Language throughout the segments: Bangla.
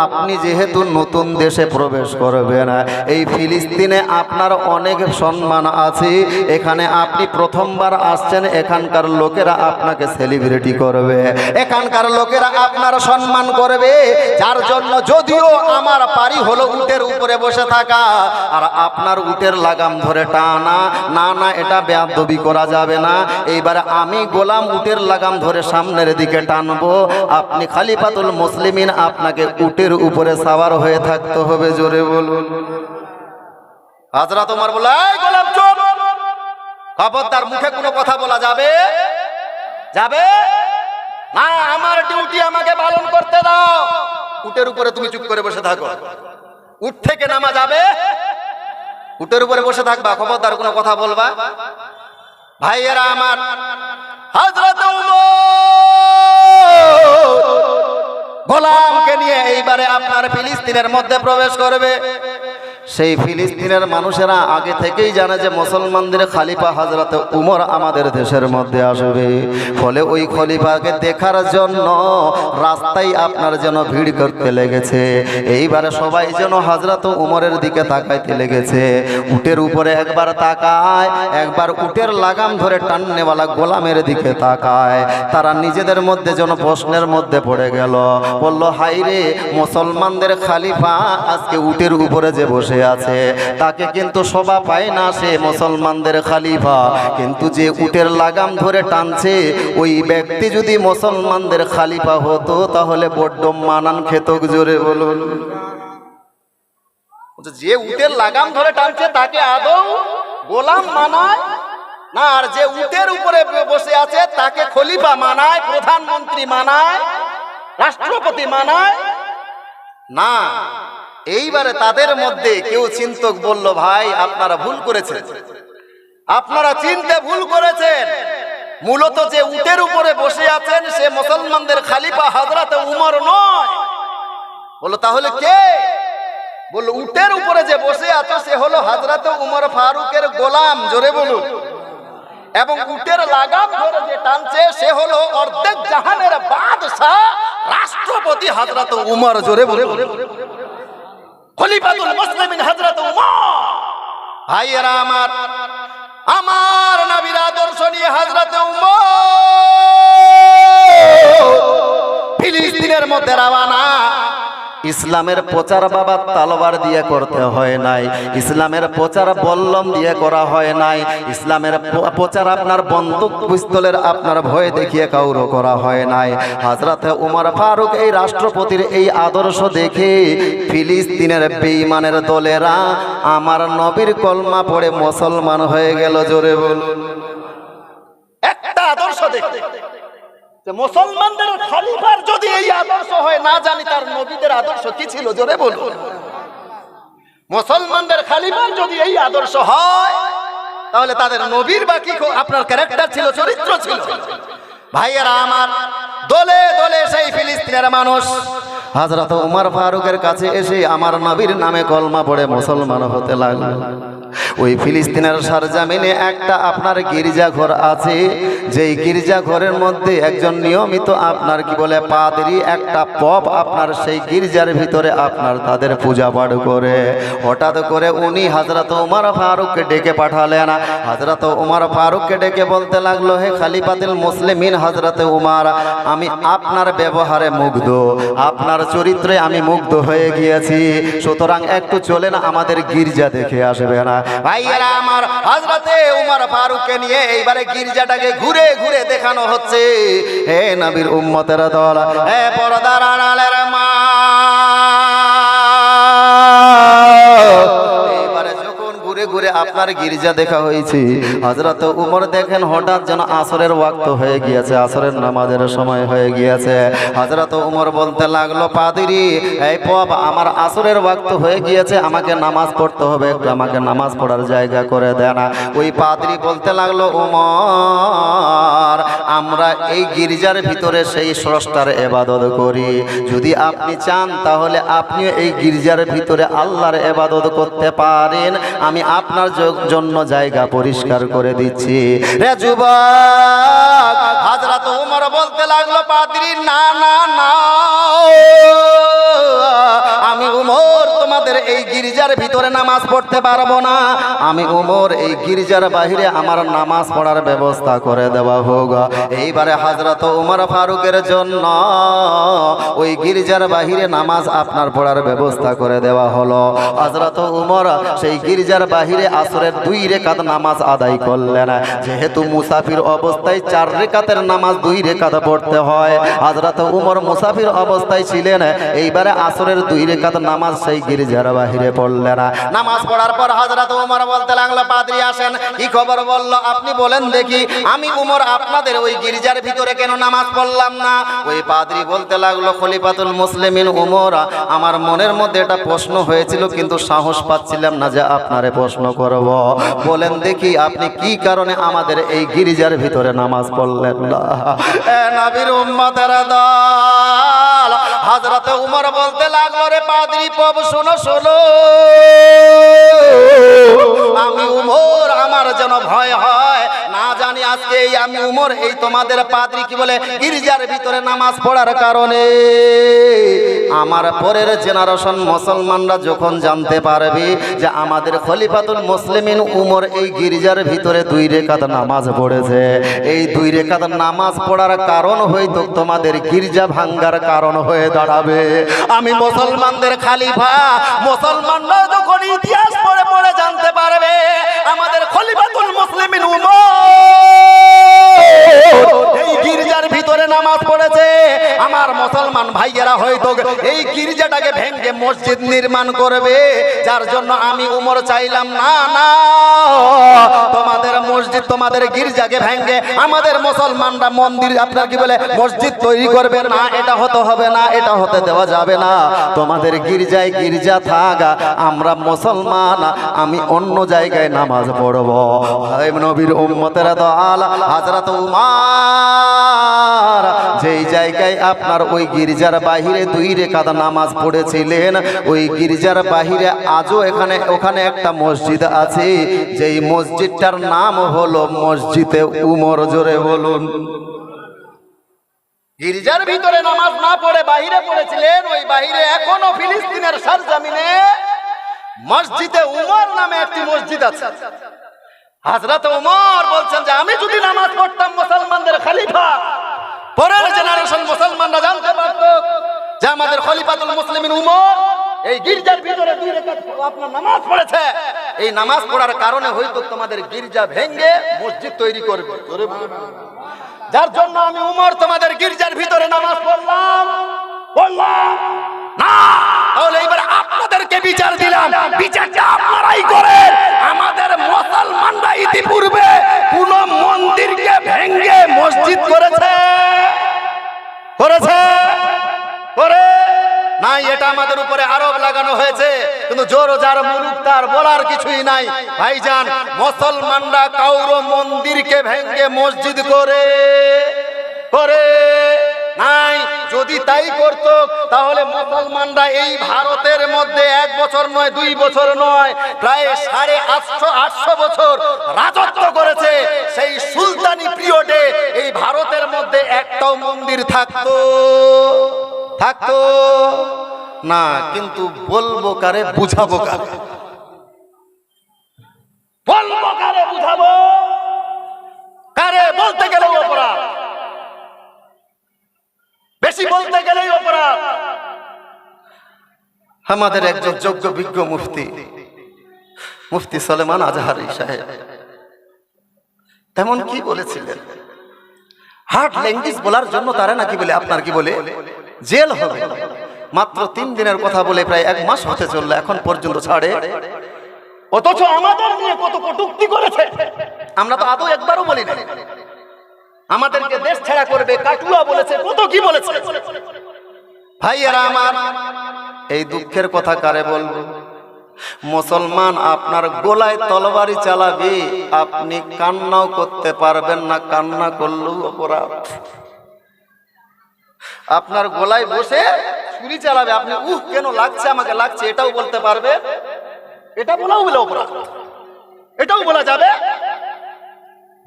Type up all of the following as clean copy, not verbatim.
আপনি যেহেতু নতুন দেশে প্রবেশ করবেন, এই ফিলিস্তিনে আপনার অনেক সম্মান আছে, এখানে আপনি প্রথমবার আসছেন, এখানকার লোকেরা আপনাকে সেলিব্রিটি করবে, এখানকার লোকেরা আপনার সম্মান করবে, যার জন্য যদিও আমার পারি হলো উটের উপরে বসে থাকা, আর আপনার উটের লাগাম ধরে টানা, না না এটা বেয়াদবি করা যাবে না, এইবারে আমি গোলাম উটের লাগাম ধরে সামনের দিকে টানবো, আপনি খলিফাতুল মুসলিমিন, আপনাকে উটের উপরে সাওয়ার হয়ে থাকতে হবে। জোরে বলুন। হযরত ওমর বলে, এই গোলাম চুপ, খবরদার, মুখে কোনো কথা বলা যাবে যাবে না, আমার ডিউটি আমাকে পালন করতে দাও, উটের উপরে তুমি চুপ করে বসে থাকো, উট থেকে নামা যাবে, উটের উপরে বসে থাকবা, খবরদার কোনো কথা বলবা। ভাইয়েরা আমার, হযরত ওমর গোলামকে নিয়ে এইবারে আপনার ফিলিস্তিনের মধ্যে প্রবেশ করবে। সেই ফিলিস্তিনের মানুষেরা আগে থেকেই জানে যে মুসলমানদের খলিফা হযরত উমর আমাদের দেশের মধ্যে আসবে, ফলে ওই খলিফাকে দেখার জন্য রাস্তায় আপনার যেন ভিড় করতে লেগেছে। এইবারে সবাই যেন হযরত উমরের দিকে তাকাইতে লেগেছে, উটের উপরে একবার তাকায়, একবার উটের লাগাম ধরে টাননেওয়ালা গোলামের দিকে তাকায়। তারা নিজেদের মধ্যে যেন প্রশ্নের মধ্যে পড়ে গেল, বলল, হাই রে, মুসলমানদের খলিফা আজকে উটের উপরে যে বসে আছে, তাকে কিন্তু শোভা পায় না, সে মুসলমানদের খলিফা, কিন্তু যে উটের লাগাম ধরে টানছে ওই ব্যক্তি যদি মুসলমানদের খলিফা হতো তাহলে বড্ড মানান খেত। জোরে বলুন। যে উটের লাগাম ধরে টানছে তাকে আদৌ গোলাম মানায় না, আর যে উটের উপরে বসে আছে তাকে খলিফা মানায়, প্রধানমন্ত্রী মানায়, রাষ্ট্রপতি মানায় না। এইবারে তাদের মধ্যে কেউ চিন্তক বলল, ভাই আপনারা ভুল করেছেন, আপনারা চিনতে ভুল করেছেন, মূলত যে উটের উপরে বসে আছেন সে মুসলমানদের খলিফা হযরত উমর নয়। বলল, তাহলে কে? বলল, উটের উপরে যে বসে আছে সে হলো হযরত উমর ফারুকের গোলাম। জোরে বলুন। এবং উটের লাগাম ধরে যে টানছে সে হলো অর্ধেক জাহানের বাদশা, রাষ্ট্রপতি হযরত উমর। জোরে বলুন। খলিফাতুল মুসলিমিন হযরত উমর। ভাইয়েরা আমার, আমার নবীর আদর্শ নিয়ে হযরত উমর ফিলিস্তিনের মধ্যে রওনা। ইসলামের প্রচার বাবা তলোয়ার দিয়ে করতে হয় নাই, ইসলামের প্রচার বল্লম দিয়ে করা হয় নাই, ইসলামের প্রচার আপনার বন্দুক পিস্তলের আপনার ভয় দেখিয়ে কাউরো করা হয় নাই। হযরত উমর ফারুক এই রাষ্ট্রপতির এই আদর্শ দেখে ফিলিস্তিনের বেঈমানের দলেরা আমার নবীর কলমা পড়ে মুসলমান হয়ে গেল। জোরে বলুন। একটা আদর্শ দেখে মুসলমানদের খলিফার যদি এই আদর্শ হয়, না জানি তার নবীদের আদর্শ কি ছিল। জোরে বলুন। মুসলমানদের খলিফার যদি এই আদর্শ হয় তাহলে তাদের নবীর বাকি আপনার ক্যারেক্টার ছিল, চরিত্র ছিল। ভাইয়েরা আমার, দলে দলে সেই ফিলিস্তিনের মানুষ হযরত উমর ফারুকের কাছে এসে আমার নবীর নামে কলমা পড়ে মুসলমান হতে লাগলো। ওই ফিলিস্তিনের সরজমিনে একটা আপনার গির্জাঘর আছে, যেই গির্জাঘরের মধ্যে একজন নিয়মিত আপনার কি বলে পাদ্রী, একটা পপ আপনার সেই গির্জার ভিতরে আপনার তাদের পূজা পাঠ করে। হঠাৎ করে উনি হযরত উমর ফারুককে ডেকে পাঠালেন। হযরত উমর ফারুককে ডেকে বলতে লাগলো, হে খলিফাতুল মুসলিমিন হযরত উমর, আমি আপনার ব্যবহারে মুগ্ধ, আপনার চরিত্রে আমি মুগ্ধ হয়ে গিয়েছি, সুতরাং একটু চলেন আমাদের গির্জা দেখে আসবেন। ভাইয়েরা আমার, হযরতে উমর ফারুককে নিয়ে এইবারে গির্জাটাকে ঘুরে ঘুরে দেখানো হচ্ছে। হে নবীর উম্মতের দল, হে পর্দার আড়ালের মা, এইবারে যখন ঘুরে ঘুরে আপনার গির্জা দেখা হয়েছে, হযরত উমর দেখেন হঠাৎ যেন আসরের ওয়াক্ত হয়ে গিয়েছে, আসরের নামাজের সময় হয়ে গিয়েছে। হযরত উমর বলতে লাগলো, পাদ্রী, এই পপ, আমার আসরের ওয়াক্ত হয়ে গিয়েছে, আমাকে নামাজ পড়তে হবে, একটু আমাকে নামাজ পড়ার জায়গা করে দেন। ওই পাদ্রী বলতে লাগলো, উমর, আমরা এই গির্জার ভিতরে সেই স্রষ্টার ইবাদত করি, যদি আপনি চান তাহলে আপনি এই গির্জার ভিতরে আল্লাহর ইবাদত করতে পারেন, আমি আপনার জন্য জায়গা পরিষ্কার করে দিচ্ছি। রে যুবক, হযরত উমর বলতে লাগলো, পাদ্রী, না না না, গির্জার ভিতরে নামাজ পড়তে পারবো না, আমি উমর এই গির্জার বাহিরে আমার নামাজ পড়ার ব্যবস্থা করে দেওয়া হোক। এইবারে হযরত উমর ফারুকের জন্য ওই গির্জার বাহিরে নামাজ আপনার পড়ার ব্যবস্থা করে দেওয়া হলো। হযরত উমর সেই গির্জার বাহিরে আসরের 2 রাকাত নামাজ আদায় করলেন। যেহেতু মুসাফির অবস্থায় 4 রাকাতের নামাজ 2 রাকাত পড়তে হয়, হযরত উমর মুসাফির অবস্থায় ছিলেন। এইবারে আসরের 2 রাকাত নামাজ সেই গির্জার বাহিরে পড়লেন। নামাজ পড়ার পর হযরত উমর বলতে লাগলো, পাদ্রী আসেন, কি খবর বলল আপনি বলেন দেখি, আমি উমর আপনাদের ওই গির্জার ভিতরে কেন নামাজ পড়লাম না? ওই পাদ্রী বলতে লাগলো, খলিফাতুল মুসলিমিন উমর, আমার মনের মধ্যে এটা প্রশ্ন হয়েছিল, কিন্তু সাহস পাচ্ছিলাম না যে আপনারে প্রশ্ন করব। বলেন দেখি আপনি কি কারণে আমাদের এই গির্জার ভিতরে নামাজ পড়লেন না? নবীর উম্মতের দল, হযরত উমর বলতে লাগলো, রে পাদ্রী প্রভু শোনো শোনো, আমি উমর আমার যেন ভয় হয়, না জানি আজকে এই আমি উমর এই তোমাদের পাদ্রী কি বলে গির্জার ভিতরে নামাজ পড়ার কারণে আমার পরের জেনারেশন মুসলমানরা যখন জানতে পারবে যে আমাদের খলিফাতুল মুসলিমিন উমর এই গির্জার ভিতরে 2 রাকাত নামাজ পড়েছে, এই 2 রাকাত নামাজ পড়ার কারণ হয়তো তোমাদের গির্জা ভাঙ্গার কারণ হয়ে দাঁড়াবে। আমি মুসলমানদের খলিফা, মুসলমানরা যখন ইতিহাস পড়ে পড়ে জানতে পারবে আমাদের খলিফাতুল মুসলিমিন উমর এই গির্জার ভিতরে নামাজ পড়েছে, আমার মুসলমান ভাইয়েরা হয়তো এই গির্জাটাকে ভেঙে মসজিদ নির্মাণ করবে। যার জন্য আমি উমর চাইলাম, না না, তোমাদের মসজিদ তোমাদের গির্জাকে ভেঙে আমাদের মুসলমানরা মন্দির আপনার কি বলে মসজিদ তৈরি করবে না, এটা হতে হবে না, এটা হতে দেওয়া যাবে না। তোমাদের গির্জায় গির্জা থাক, আমরা মুসলমান, আমি অন্য জায়গায় নামাজ পড়ব। নবীর উম্মতেরা দল, হযরত উমর যেই জায়গায় আপনার ওই গির্জার বাহিরে 2 রাকাত নামাজ পড়েছিলেন, ওই গির্জার বাহিরে আজও ওখানে একটা মসজিদ আছে, যেই মসজিদটার নাম হলো মসজিদে উমর। জোরে বলুন। গির্জার ভিতরে নামাজ না পড়ে বাহিরে পড়েছিলেন, ওই বাহিরে এখনো ফিলিস্তিনের সরজমিনে মসজিদে উমর নামে একটি মসজিদ আছে। হযরত উমর বলছেন যে আমি যদি নামাজ পড়তাম মুসলমানদের খলিফা, পরের জেনারেশন মুসলমানরা জানতে পারত যে আমাদের খলিফাতুল মুসলিমিন উমর এই গির্জার ভিতরে 2 রাকাত আপনার নামাজ পড়েছে, এই নামাজ পড়ার কারণে হয়তো তোমাদের গির্জা ভেঙে মসজিদ তৈরি করবে। যার জন্য আমি উমর তোমাদের গির্জার ভিতরে নামাজ পড়লাম না। তাহলে এবার আপনাদেরকে বিচার দিলাম, বিচারটা আপনারাই করেন। আমাদের মুসলমানরা ইতিপূর্বে কোন মন্দিরকে ভেঙে মসজিদ করেছে না, এটা আমাদের উপরে আরোপ লাগানো হয়েছে, কিন্তু জোর যার মুলুক তার বলার কিছুই নাই। ভাইজান, মুসলমানরা কাউরো মন্দিরকে ভেঙে মসজিদ করে নাই। যদি তাই করত তাহলে মুসলমানরা এই ভারতের মধ্যে 1 বছর নয় 2 বছর নয় প্রায় 850 বছর রাজত্ব করেছে। সেই সুলতানি পিরিয়ডে এই ভারতের মধ্যে একটাও মন্দির থাকতো না। কিন্তু বলবো কারে, বুঝাবো কারে? বলবো কারে, বুঝাবো কারে? বলতে গেলেও অপরাধ, বেশি বলতে গেলেই অপরাধ। আমাদের একজন যোগ্য বিজ্ঞ মুফতি সুলেমান আজহারী সাহেব তেমন কি বলেছিলেন, হার্ড ল্যাঙ্গুয়েজ বলার জন্য তারা নাকি বলে আপনার কি বলে জেল হবে। মাত্র 3 দিনের কথা বলে প্রায় 1 মাস হতে চললো, এখন পর্যন্ত ছাড়ে। অথচ আমাদের নিয়ে কত কটূক্তি করেছে, আমরা তো আদৌ একবারও বলি না। আমাদেরকে দেশ ছেড়া করবে, কাটুয়া বলেছে, কত কি বলেছে। ভাইয়েরা আমার, এই দুঃখের কথা কারে বলবো? মুসলমান আপনার গলায় তলবারি চালাবে, আপনি কান্নাও করতে পারবেন না, কান্না করলেও অপরাধ। আপনার গলায় বসে ছুরি চালাবে, আপনি কেন লাগছে, আমাকে লাগছে এটাও বলতে পারবে, এটা বলাও বলে অপরাধ, এটাও বলা যাবে।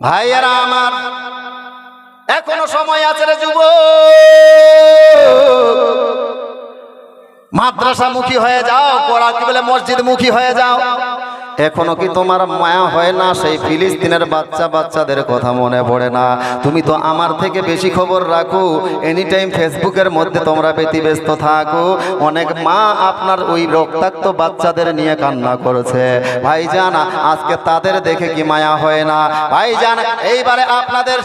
ভাইয়েরা আমার, এখনো সময় আছে রে যুবক, মাদ্রাসামুখী হয়ে যাও, কোরআন কি বলে মসজিদমুখী হয়ে যাও। এখনো কি তোমার মায়া হয় না সেই ফিলিস্তিনের বাচ্চাদের কথা মনে পড়ে না? তুমি তো আমার থেকে বেশি খবর রাখো, এনি টাইম ফেসবুকের মধ্যে তোমরা ব্যতিব্যস্ত থাকো। অনেক মা আপনার ওই রক্তাক্ত বাচ্চাদের নিয়ে কান্না করেছে। ভাইজান আজকে তাদের দেখে কি মায়া হয় না? ভাইজান এইবারে আপনাদের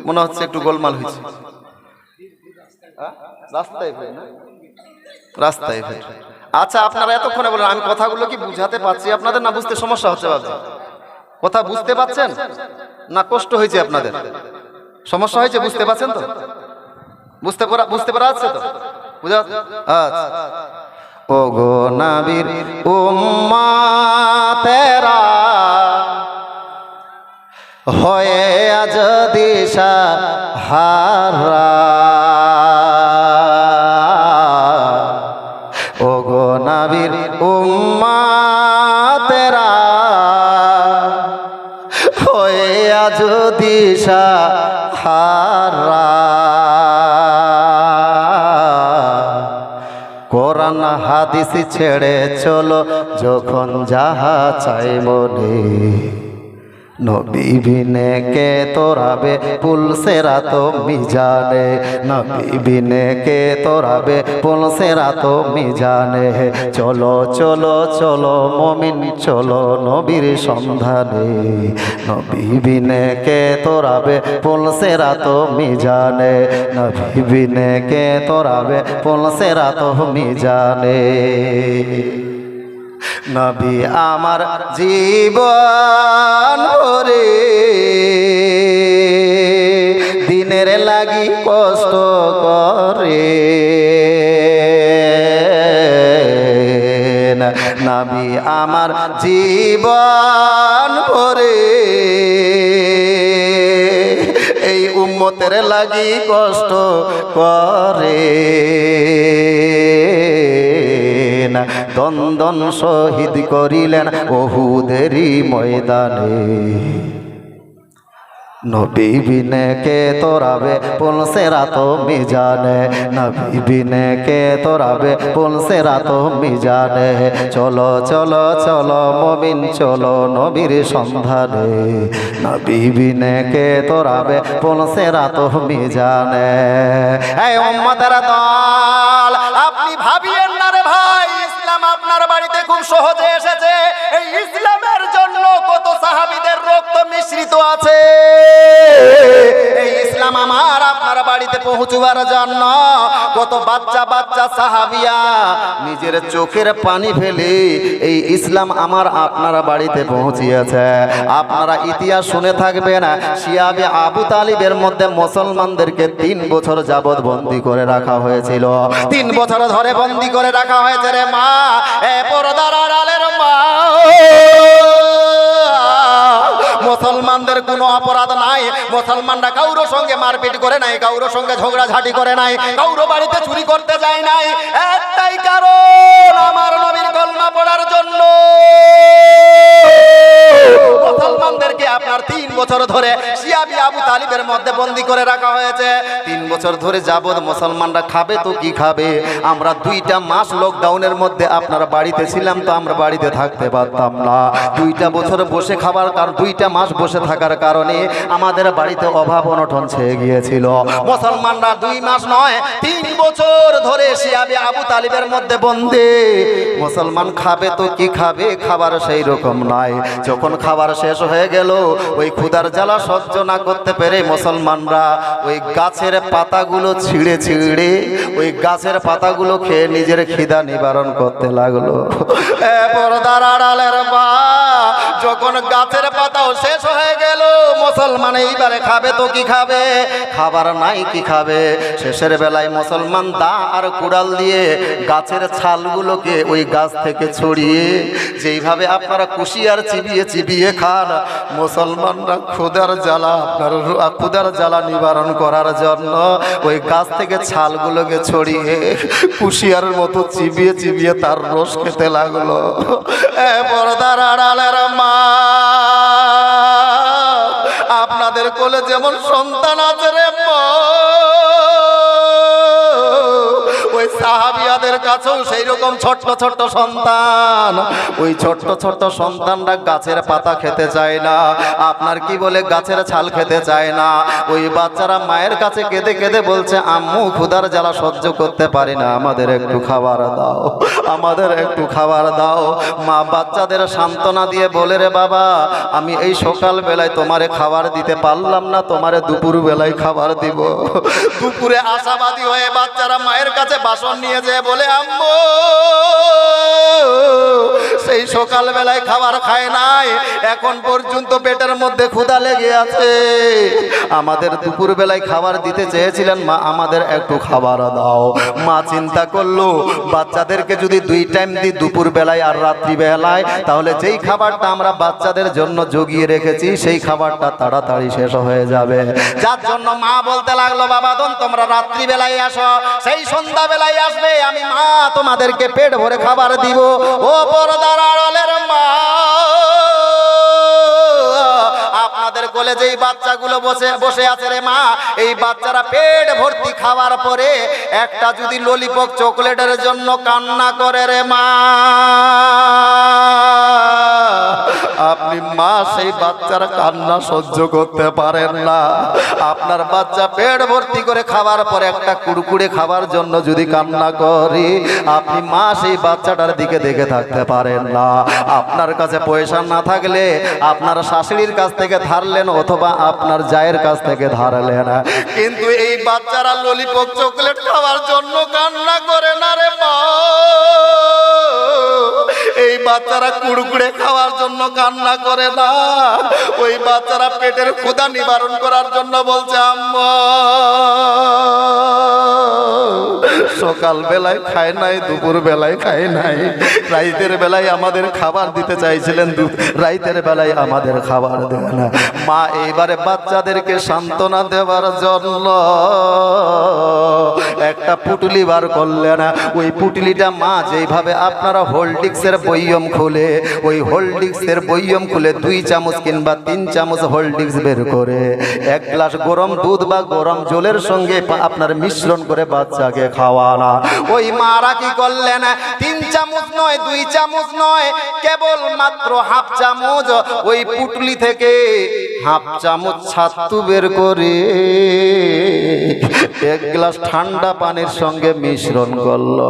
মনে হচ্ছে একটু গোলমাল হয়েছে, রাস্তায় ফের। আচ্ছা আপনারা এতক্ষণে বলেন আমি কথাগুলো কি বুঝাতে পারছি আপনাদের, না বুঝতে সমস্যা হচ্ছে? ভাবছি কথা বুঝতে পাচ্ছেন না কষ্ট হয়েছে আপনাদের? সমস্যা হয়েছে, বুঝতে পারছেন তো? বুঝতে পারা যাচ্ছে তো? বুঝা? আচ্ছা। ও গো নবীর উম্মতেরা হয়ে আজ দিশাহারা, ও গো নবীর উম্মতেরা হয়ে আজ দিশাহারা, কোরআন হাদিস ছেড়ে চলো যখন যাহা চাই মনে, নবী বিনে কে তোরাবে পুলসেরা তো মিজানে, নবী বিনে কে তোরাবে পুলসেরা তো মিজানে। চলো চলো চলো মুমিন চলো নবীর সন্ধানে, নবী বিনে কে তোরাবে পুলসেরা তো মিজানে, নবী বিনে কে তোরাবে পুলসেরা তো মিজানে। নবী আমার জীবন ভরে দিনের লাগি কষ্ট করে, নবী আমার জীবন ভরে এই উম্মতের লাগি কষ্ট করে, দন্দন শহীদ করিলেন উহুদেরই ময়দানে, নবী বিনে কে তোরাবে পুলসেরা তো মিজানে, নবী বিনে কে তোরাবে পুলসেরা তো মিজানে। চলো চলো চলো মুমিন চলো নবীর সন্ধানে, নবী বিনে কে তোরাবে পুলসেরা তো মিজানে। এই উম্মতের দল আপনি ভাবিয়েন না রে ভাই, ইসলাম আপনার বাড়িতে খুব সহজে এসেছে। এই ইসলামের জন্য কত সাহাবীদের রক্ত মিশ্রিত আছে। এই ইসলাম আমার আপনার বাড়িতে পৌঁছবার জন্য কত বাচ্চা বাচ্চা সাহাবিয়া নিজের চোখের পানি ফেলে এই ইসলাম আমার আপনার বাড়িতে পৌঁছিয়েছে। আপনারা ইতিহাস শুনে থাকবেন, শিয়াবে আবু তালিবের মধ্যে মুসলমানদেরকে 3 বছর যাবৎ বন্দী করে রাখা হয়েছিল। 3 বছর ধরে বন্দী করে রাখা হয়েছে রে মা, এ পর্দার আড়ালের মা। মুসলমানদের কোনো অপরাধ নাই, মুসলমানরা কাউরো সঙ্গে মারপিট করে নাই, কাউরো সঙ্গে ঝগড়াঝাটি করে নাই, কাউরো বাড়িতে চুরি করতে যায় নাই। একটাই কারণ, আমার নবীর কলমা পড়ার জন্য মুসলমানদেরকে আপনার 3 বছর ধরে শিয়াবি আবু তালিবের মধ্যে বন্দী করে রাখা হয়েছে। 3 বছর ধরে যাবৎ মুসলমানরা খাবে তো কি খাবে? আমরা 2টা মাস লকডাউনের মধ্যে আপনার বাড়িতে ছিলাম, তো আমরা বাড়িতে থাকতে পারতাম না। 2টা বছর বসে খাবার কারণ 2টা মাস বসে থাকার কারণে আমাদের বাড়িতে অভাব অনটন ছেয়ে গিয়েছিল। মুসলমানরা 2 মাস নয় 3 বছর ধরে শিয়াবি আবু তালিবের মধ্যে বন্দী। মুসলমান খাবে তো কি খাবে? খাবার সেই রকম নাই। যখন খাবার শেষ হয়ে গেল, ওই ক্ষুধার জ্বালা সহ্য না করতে পেরে মুসলমানরা ওই গাছের পাতাগুলো ছিঁড়ে ছিঁড়ে ওই গাছের পাতাগুলো খেয়ে নিজের খিদা নিবারণ করতে লাগলো। পর্দার আড়ালের মা, যখন গাছের পাতাও শেষ হয়ে গেল, মুসলমান এইবারে খাবে তো কি খাবে? খাবার নাই, কি খাবে? শেষের বেলায় মুসলমান দা আর কুড়াল দিয়ে গাছের ছালগুলোকে ওই গাছ থেকে ছড়িয়ে, যেইভাবে আপনারা কুশিয়ার চিবিয়ে চিবিয়ে খান, মুসলমানরা ক্ষুধার জ্বালা নিবারণ করার জন্য ওই গাছ থেকে ছালগুলোকে ছড়িয়ে কুশিয়ারের মতো চিবিয়ে চিবিয়ে তার রস খেতে লাগলো। পর্দার আড়ালের মা, আপনাদের কোলে যেমন সন্তান আছে রে মা, কাছেও সেই রকম ছোট্ট ছোট্ট সন্তান, ওই ছোট্ট ছোট্ট সন্তানরা গাছের পাতা খেতে চায় না, আপনার কি বলে গাছের ছাল খেতে চায় না। ওই বাচ্চারা মায়ের কাছে কেঁদে কেঁদে বলছে, আম্মু ক্ষুধার জ্বালা সহ্য করতে পারি না, আমাদের একটু খাবার দাও, আমাদের একটু খাবার দাও। মা বাচ্চাদের সান্ত্বনা দিয়ে বলে, রে বাবা, আমি এই সকাল বেলায় তোমারে খাবার দিতে পারলাম না, তোমারে দুপুর বেলায় খাবার দিব। দুপুরে আশাবাদী হয়ে বাচ্চারা মায়ের কাছে বাসন নিয়ে যেয়ে বলে, আম্মু সেই সকাল বেলায় খাবার খায় নাই, এখন পর্যন্ত পেটের মধ্যে ক্ষুধা লেগে আছে, আমাদের দুপুর বেলায় খাবার দিতে চেয়েছিলেন, মা আমাদের একটু খাবার দাও। মা চিন্তা করলো, বাচ্চাদেরকে যদি 2 টাইম দিই, দুপুর বেলায় আর রাত্রি বেলায়, তাহলে যেই খাবারটা আমরা বাচ্চাদের জন্য জগিয়ে রেখেছি সেই খাবারটা তাড়াতাড়ি শেষ হয়ে যাবে। যার জন্য মা বলতে লাগলো, বাবা দন তোমরা রাত্রি বেলায় আসো, সেই সন্ধ্যা বেলায় আসবে, আমি মা তোমাদেরকে পেট ভরে খাবার দিব। ও পর্দার আড়ালের মা, আপনাদের কোলে যেই বাচ্চাগুলো বসে বসে আছে রে মা, এই বাচ্চারা পেট ভর্তি খাওয়ার পরে একটা যদি ললিপপ চকলেটের জন্য কান্না করে রে মা, আপনি মা সেই বাচ্চার কান্না সহ্য করতে পারেন না। আপনার বাচ্চা পেট ভর্তি করে খাবার পরে একটা কুড়কুড়ে খাবার জন্য যদি কান্না করে, আপনি মা সেই বাচ্চাটার দিকে দেখে থাকতে পারেন না। আপনার কাছে পয়সা না থাকলে আপনার শাশুড়ির কাছ থেকে ধারলেন অথবা আপনার জায়ের কাছ থেকে ধারলেন, কিন্তু এই বাচ্চারা ললিপপ চকলেট খাওয়ার জন্য কান্না করে না রে মা, এই বাচ্চারা কুড়কুড়ে খাওয়ার জন্য কান্না করে না, ওই বাচ্চারা পেটের ক্ষুধা নিবারণ করার জন্য বলছে, আম্মা সকাল বেলায় খায় নাই, দুপুর বেলায় খায় নাই, রাইতের বেলায় আমাদের খাবার দিতে চাইছিলেন, রাইতের বেলায় আমাদের খাবার দেন না। মা এইবারে বাচ্চাদেরকে সান্ত্বনা দেওয়ার জন্য একটা পুটলি বার করলেন। ওই পুটলিটা মা যেইভাবে আপনারা হোল্ডিক্সের বইয়ম খুলে, ওই হোল্ডিক্সের বইয়ম খুলে 2 চামচ কিংবা 3 চামচ হোল্ডিক্স বের করে 1 গ্লাস গরম দুধ বা গরম জলের সঙ্গে আপনার মিশ্রণ করে বাচ্চাকে খাওয়ানা। ওই মারা কি করলেন, 3 চামচ নয়, 2 চামচ নয়, কেবল মাত্র হাফ চামচ ওই পুটলি থেকে হাফ চামচ ছাতু বের করে 1 গ্লাস ঠান্ডা পানির সঙ্গে মিশ্রণ করলো।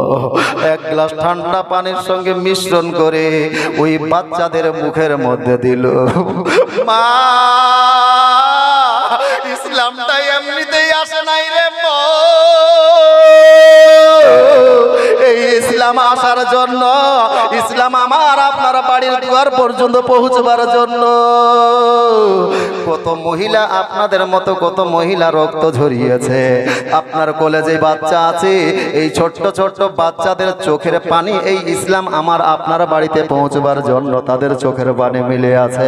1 গ্লাস ঠান্ডা পানির সঙ্গে মিশ্রণ করে ওই বাচ্চাদের মুখের মধ্যে দিল। মা ইসলামটা এমনিতেই আসে নাই রে মা, এই ইসলাম আসার জন্য, ইসলাম আমার আপনার বাড়ির দুয়ার পর্যন্ত পৌঁছবার জন্য কত মহিলা আপনাদের মতো কত মহিলা রক্ত ঝরিয়েছে। আপনার কোলে যে বাচ্চা আছে, এই ছোট্ট ছোট্ট বাচ্চাদের চোখের পানি এই ইসলাম আমার আপনার বাড়িতে পৌঁছবার জন্য তাদের চোখের পানি মিলে আছে।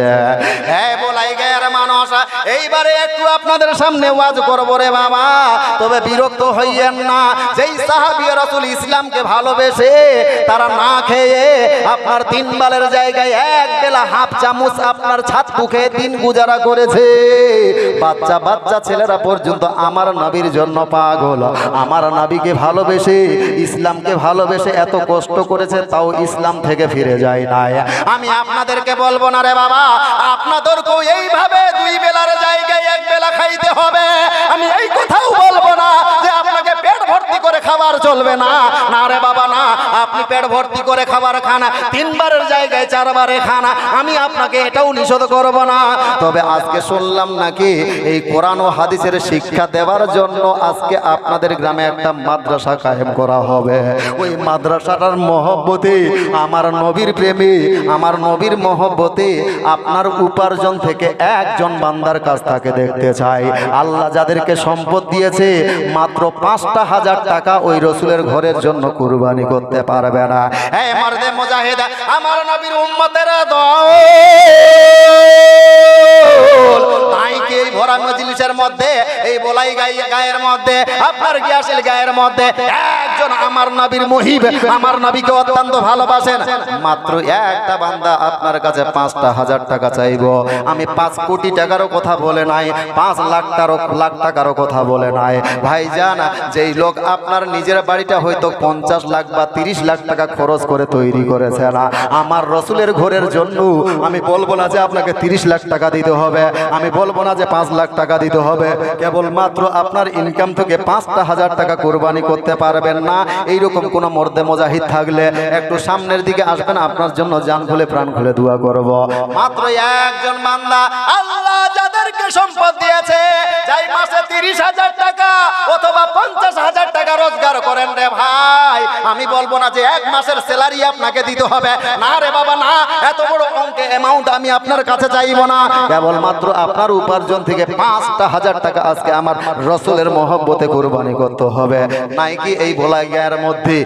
হ্যাঁ বলাই গায়ের মানুষ, এইবারে একটু আপনাদের সামনে ওয়াজ করবো রে বাবা, তবে বিরক্ত হইয়েন না। যেই সাহাবী রাসূল ইসলামকে ভালোবেসে তারা না খেয়ে আপনার 3 বেলার জায়গায় 1 বেলা হাফ চামচ আপনার ছাতু খেয়ে দিন গুজারা করেছে। বাচ্চা বাচ্চা ছেলেরা পর্যন্ত আমার নবীর জন্য পাগল, আমার নবীকে ভালোবেসে ইসলামকে ভালোবেসে এত কষ্ট করেছে, তাও ইসলাম থেকে ফিরে যায় না। আমি আপনাদেরকে বলবো না রে বাবা, আপনাদেরকেও এইভাবে 2 বেলার জায়গায় 1 বেলা খাইতে হবে। আমি এই কথাও বলবো না যে আপনাকে পেট ভর্তি করে খাবার চলবে না, না রে বাবা না, আপনি পেট ভর্তি করে খাবার খান, 3 বারের জায়গায় 4 বারে খান, আমি আপনাকে এটাও নিষেধ করব না। তবে আজকে শুনলাম নাকি এই কোরআন ও হাদিসের শিক্ষা দেওয়ার জন্য আজকে আপনাদের গ্রামে একটা মাদ্রাসা কায়েম করা হবে। ওই মাদ্রাসাটার মহব্বতে, আমার নবীর প্রেমে, আমার নবীর মহব্বতে আপনার উপার্জন থেকে একজন বান্দার কাছ থেকে দেখতে চাই। আল্লাহ যাদেরকে সম্পদ দিয়েছে মাত্র 5,000 টাকা ওই রসুলের ঘরের জন্য কুরবানি করতে পারবে না। এই মর্দে মুজাহিদ, আমার নবীর উম্মতেরা দল তাইকে এই ভরা মজলিসের মধ্যে, এই বলাই গায়ের মধ্যে, আপনার গিয়াসিল গায়ের মধ্যে একজন আমার নবীর মুহিব, আমার নবীকে অত্যন্ত ভালোবাসেন, মাত্র একটা বান্দা আপনার কাছে 5,000 টাকা চাইবো, আমি 5 কোটি টাকারও কথা বলে নাই, 5 লাখ টাকারও কথা বলে নাই ভাইজান। যেই লোক আপনার নিজের বাড়িটা হয়তো 50 লাখ বা 30 লাখ টাকা খরচ করে তৈরি করেছে না, আমার রসুলের ঘরের জন্য আমি বলবো না যে আপনাকে 30 লাখ টাকা দিতে হবে, আমি বলবো না যে 5 লাখ টাকা দিতে হবে, কেবলমাত্র আপনার ইনকাম থেকে 5,000 টাকা কোরবানি করতে পারবেন না, এইরকম কোন মর্দে মুজাহিদ থাকলে একটু সামনের দিকে আসবেন, আপনার জন্য জান খুলে প্রাণ খুলে দোয়া করব। মাত্র একজন বান্দা, আল্লাহ যাদেরকে সম্পদ দিয়েছে, যাই মাসে 30,000 টাকা অথবা 50,000 টাকা রোজগার করেন রে ভাই, আমি বলবো না যে এক মাসের স্যালারি আপনাকে দিতে হবে, না রে বাবা না, এত বড় অঙ্কে অ্যামাউন্ট আমি আপনার কাছে চাইবো না, কেবলমাত্র আপনার উপার্জন থেকে 5,000 টাকা আজকে আমার রসুলের মহব্বতে কুরবানি করতে হবে। নাই কি এই ভোলা গিয়ার মধ্যে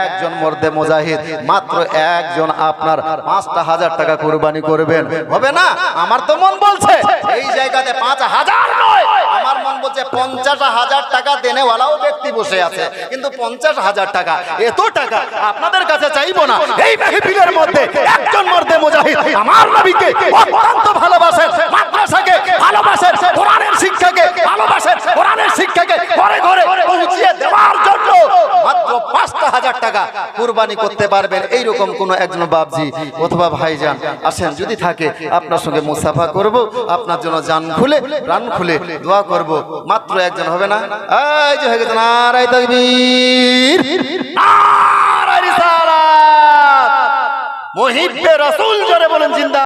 একজন মর্দে মুজাহিদ মাত্র একজন আপনার 5,000 টাকা কুরবানি করবেন, হবে না? আমার তো মন বলছে এই জায়গাতে 5,000 নয়, আমার মন বলছে 50,000 টাকা দেনেওয়ালাও ব্যক্তি বসে আছে, কিন্তু 50,000 টাকা, এত টাকা আপনাদের কাছে চাইবো না। এই মাহফিলের মধ্যে একজন মর্দে মুজাহিদ আমার নবীকে অত্যন্ত ভালোবাসেন, মাদ্রাসাকে ভালোবাসেন, কোরআনের শিক্ষাকে ভালোবাসেন, কোরআনের শিক্ষাকে ঘরে ঘরে পৌঁছিয়ে দেওয়ার জন্য মাত্র 5,000 টাকা কুরবানি করতে পারবেন, এইরকম কোন একজন বাপজি অথবা ভাইজান আসেন, যদি থাকে আপনার সঙ্গে মুসাফা করব, আপনার জন্য জান খুলে প্রাণ খুলে দোয়া করব, মাত্র একজন হবে না? এই যে হয়ে গেছে, নারায়ে তাকবীর, নারায়ে রিসালাত, মুহিব্বে রাসূল জোরে বলেন জিন্দা।